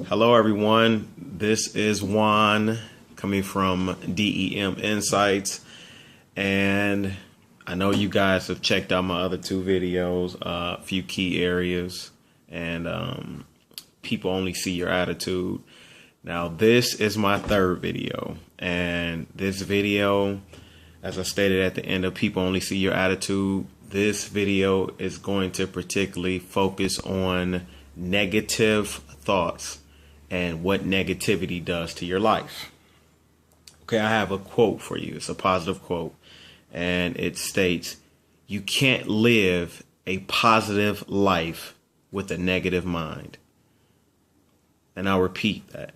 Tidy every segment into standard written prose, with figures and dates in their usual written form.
Hello, everyone. This is Juan coming from DEM Insights. And I know you guys have checked out my other two videos, a few key areas, and people only see your attitude. Now, this is my third video. And this video, as I stated at the end of people only see your attitude, this video is going to particularly focus on negative thoughts and what negativity does to your life. Okay, I have a quote for you. It's a positive quote. And it states, "You can't live a positive life with a negative mind." And I'll repeat that.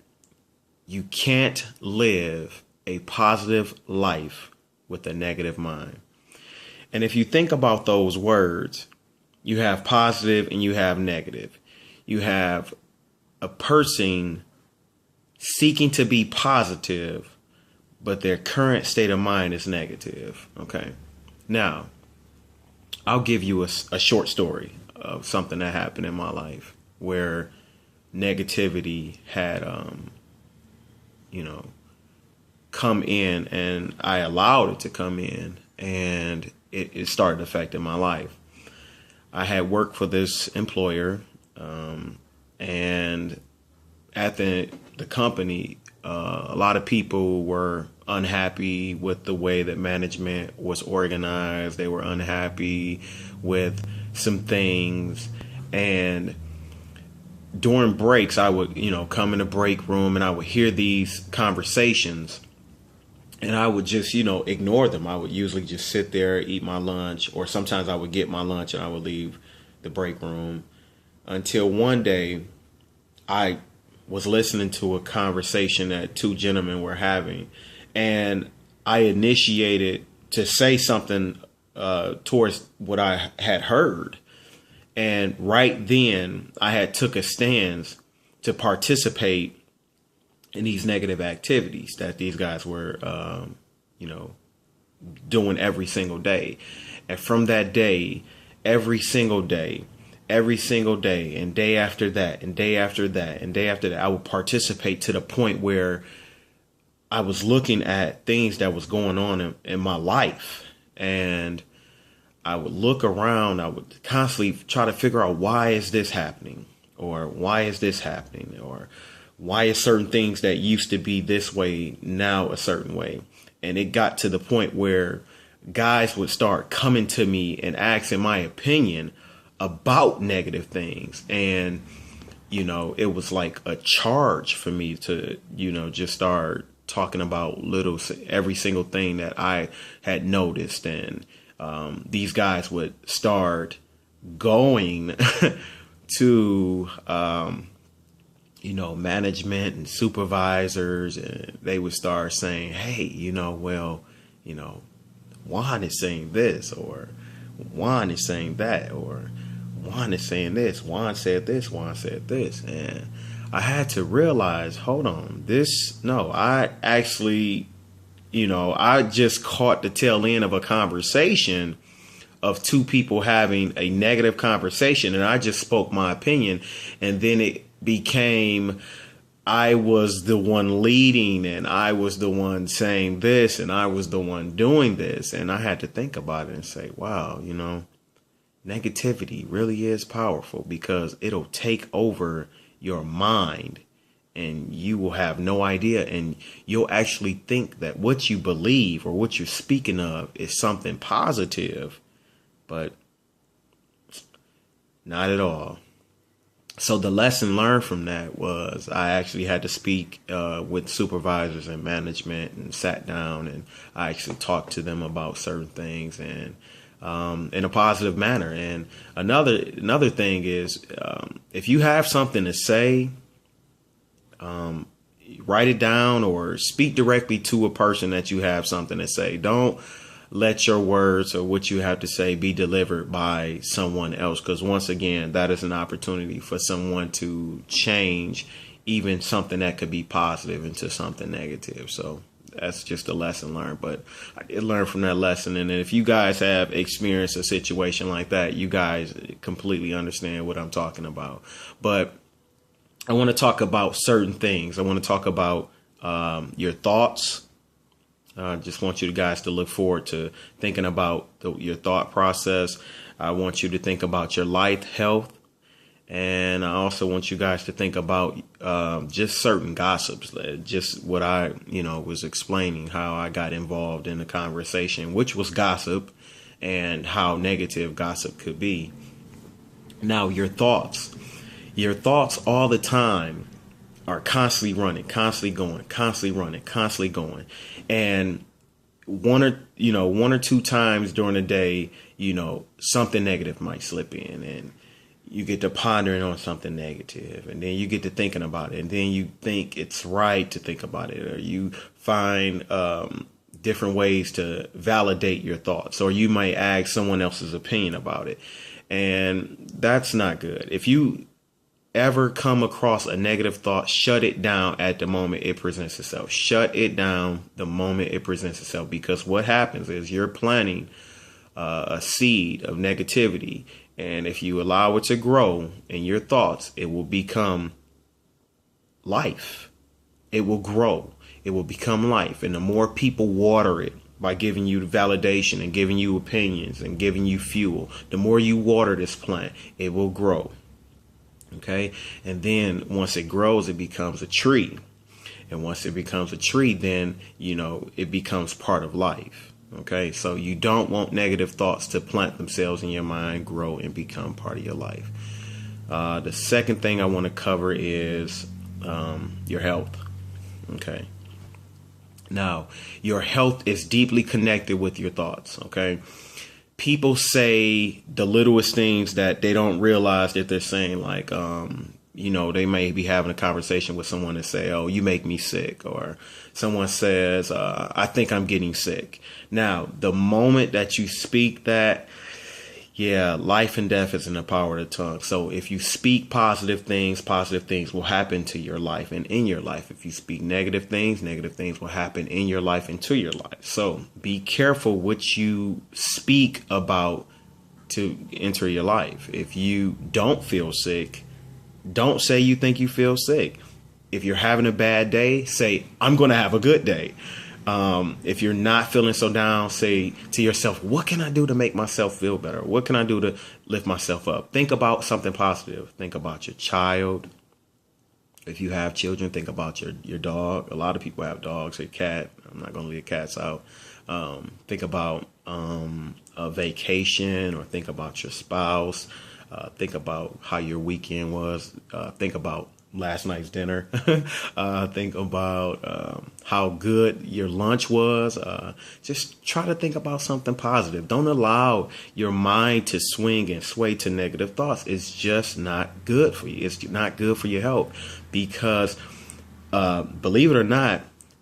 You can't live a positive life with a negative mind. And if you think about those words, you have positive and you have negative. You have a person seeking to be positive, but their current state of mind is negative. Okay. Now, I'll give you a short story of something that happened in my life where negativity had, come in, and I allowed it to come in, and it started affecting my life. I had worked for this employer, and at the company, a lot of people were unhappy with the way that management was organized. They were unhappy with some things. And during breaks, I would, come in the break room and I would hear these conversations, and I would just, ignore them. I would usually just sit there, eat my lunch, or sometimes I would get my lunch and I would leave the break room, until one day I was listening to a conversation that two gentlemen were having, and I initiated to say something towards what I had heard. And right then I had took a stance to participate in these negative activities that these guys were, doing every single day. And from that day, every single day, and day after that, and day after that, and day after that, I would participate to the point where I was looking at things that was going on in my life. And I would look around, I would constantly try to figure out, why is this happening? Or why is this happening? Or why is certain things that used to be this way now a certain way? And it got to the point where guys would start coming to me and asking my opinion about negative things. And, it was like a charge for me to, just start talking about every single thing that I had noticed. And these guys would start going to, management and supervisors, and they would start saying, "Hey, Juan is saying this, or Juan is saying that, or Juan is saying this, Juan said this, Juan said this." And I had to realize, hold on, I actually, I just caught the tail end of a conversation of two people having a negative conversation, and I just spoke my opinion, and then it became I was the one leading, and I was the one saying this, and I was the one doing this. And I had to think about it and say, wow, negativity really is powerful, because it'll take over your mind and you will have no idea. And you'll actually think that what you believe or what you're speaking of is something positive, but not at all. So the lesson learned from that was I actually had to speak with supervisors and management, and sat down and I actually talked to them about certain things, and in a positive manner. And another thing is, if you have something to say, write it down or speak directly to a person that you have something to say. Don't let your words or what you have to say be delivered by someone else, because once again, that is an opportunity for someone to change even something that could be positive into something negative. So that's just a lesson learned. But I did learn from that lesson. And if you guys have experienced a situation like that, you guys completely understand what I'm talking about. But I want to talk about certain things. I want to talk about your thoughts. I just want you guys to look forward to thinking about your thought process. I want you to think about your life, health. And I also want you guys to think about just certain gossips, just what I, was explaining, how I got involved in the conversation, which was gossip, and how negative gossip could be. Now, your thoughts all the time are constantly running, constantly going, constantly running, constantly going. And one or two times during the day, something negative might slip in, and you get to pondering on something negative, and then you get to thinking about it, and then you think it's right to think about it, or you find different ways to validate your thoughts, or you might ask someone else's opinion about it. And that's not good. If you ever come across a negative thought, shut it down at the moment it presents itself. Shut it down the moment it presents itself, because what happens is you're planting a seed of negativity. And if you allow it to grow in your thoughts, it will become life. It will grow. It will become life. And the more people water it by giving you validation and giving you opinions and giving you fuel, the more you water this plant, it will grow. Okay. And then once it grows, it becomes a tree. And once it becomes a tree, then, it becomes part of life. Okay, so you don't want negative thoughts to plant themselves in your mind, grow, and become part of your life. The second thing I want to cover is your health. Okay. Now, your health is deeply connected with your thoughts. Okay. People say the littlest things that they don't realize that they're saying, like, they may be having a conversation with someone and say, "Oh, you make me sick," or someone says, "I think I'm getting sick." Now, the moment that you speak that, life and death is in the power of the tongue. So if you speak positive things will happen to your life and in your life. If you speak negative things will happen in your life and to your life. So be careful what you speak about to enter your life. If you don't feel sick, don't say you think you feel sick. If you're having a bad day, say, "I'm going to have a good day." If you're not feeling so down, say to yourself, "What can I do to make myself feel better? What can I do to lift myself up?" Think about something positive. Think about your child. If you have children, think about your dog. A lot of people have dogs, a cat. I'm not going to leave cats out. Think about a vacation, or think about your spouse. Think about how your weekend was. Think about last night's dinner. Think about how good your lunch was. Just try to think about something positive. Don't allow your mind to swing and sway to negative thoughts. It's just not good for you. It's not good for your health, because believe it or not,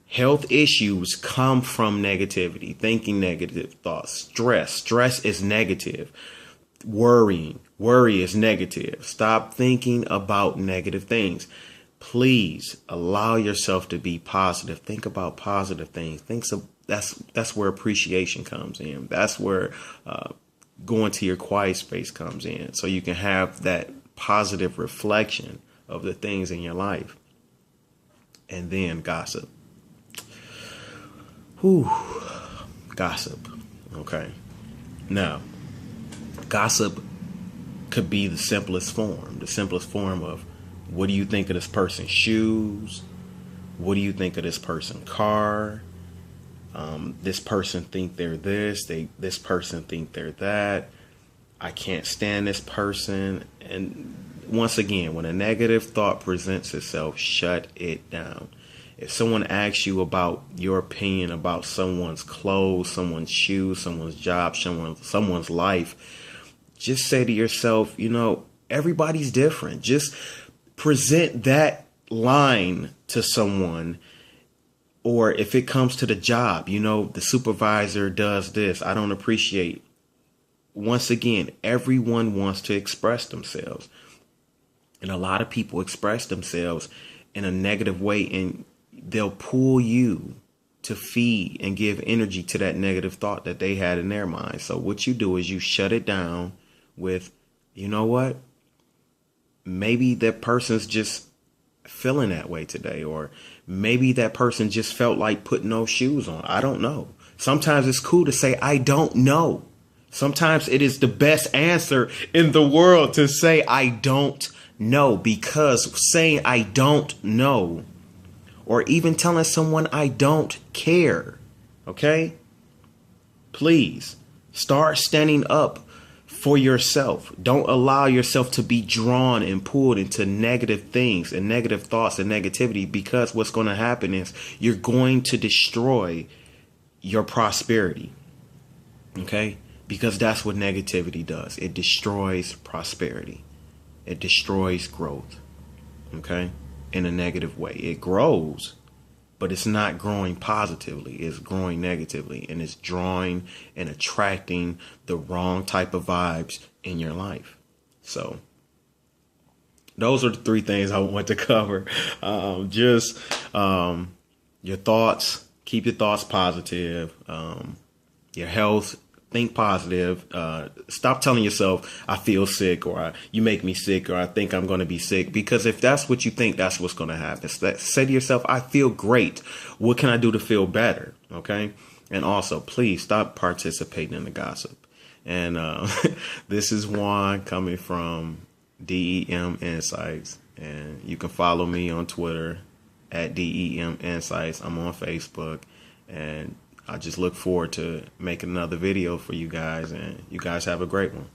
health issues come from negativity, thinking negative thoughts, stress is negative. Worry is negative. Stop thinking about negative things. Please allow yourself to be positive. Think about positive things. That's where appreciation comes in. That's where going to your quiet space comes in, so you can have that positive reflection of the things in your life. And then gossip. Gossip. Okay. Now, gossip could be the simplest form of, what do you think of this person's shoes? What do you think of this person's car? This person think they're this, this person think they're that. I can't stand this person. And once again, when a negative thought presents itself, shut it down. If someone asks you about your opinion about someone's clothes, someone's shoes, someone's job, someone's life, just say to yourself, everybody's different. Just present that line to someone. Or if it comes to the job, the supervisor does this, I don't appreciate. Once again, everyone wants to express themselves. And a lot of people express themselves in a negative way, and they'll pull you to feed and give energy to that negative thought that they had in their mind. So what you do is you shut it down with, you know what? Maybe that person's just feeling that way today, or maybe that person just felt like putting those shoes on. I don't know. Sometimes it's cool to say, I don't know. Sometimes it is the best answer in the world to say, I don't know, because saying I don't know, or even telling someone I don't care, okay? Please start standing up for yourself. Don't allow yourself to be drawn and pulled into negative things and negative thoughts and negativity, because what's going to happen is you're going to destroy your prosperity. Okay? Because that's what negativity does. It destroys prosperity. It destroys growth. Okay? In a negative way. It grows, but it's not growing positively. It's growing negatively, and it's drawing and attracting the wrong type of vibes in your life. So those are the three things I want to cover. Your thoughts, keep your thoughts positive. Your health, think positive. Stop telling yourself, I feel sick, or you make me sick, or I think I'm going to be sick. Because if that's what you think, that's what's going to happen. Say to yourself, I feel great. What can I do to feel better? Okay. And also, please stop participating in the gossip. And this is Juan coming from DEM Insights. And you can follow me on Twitter at DEM Insights. I'm on Facebook. And I just look forward to making another video for you guys, and you guys have a great one.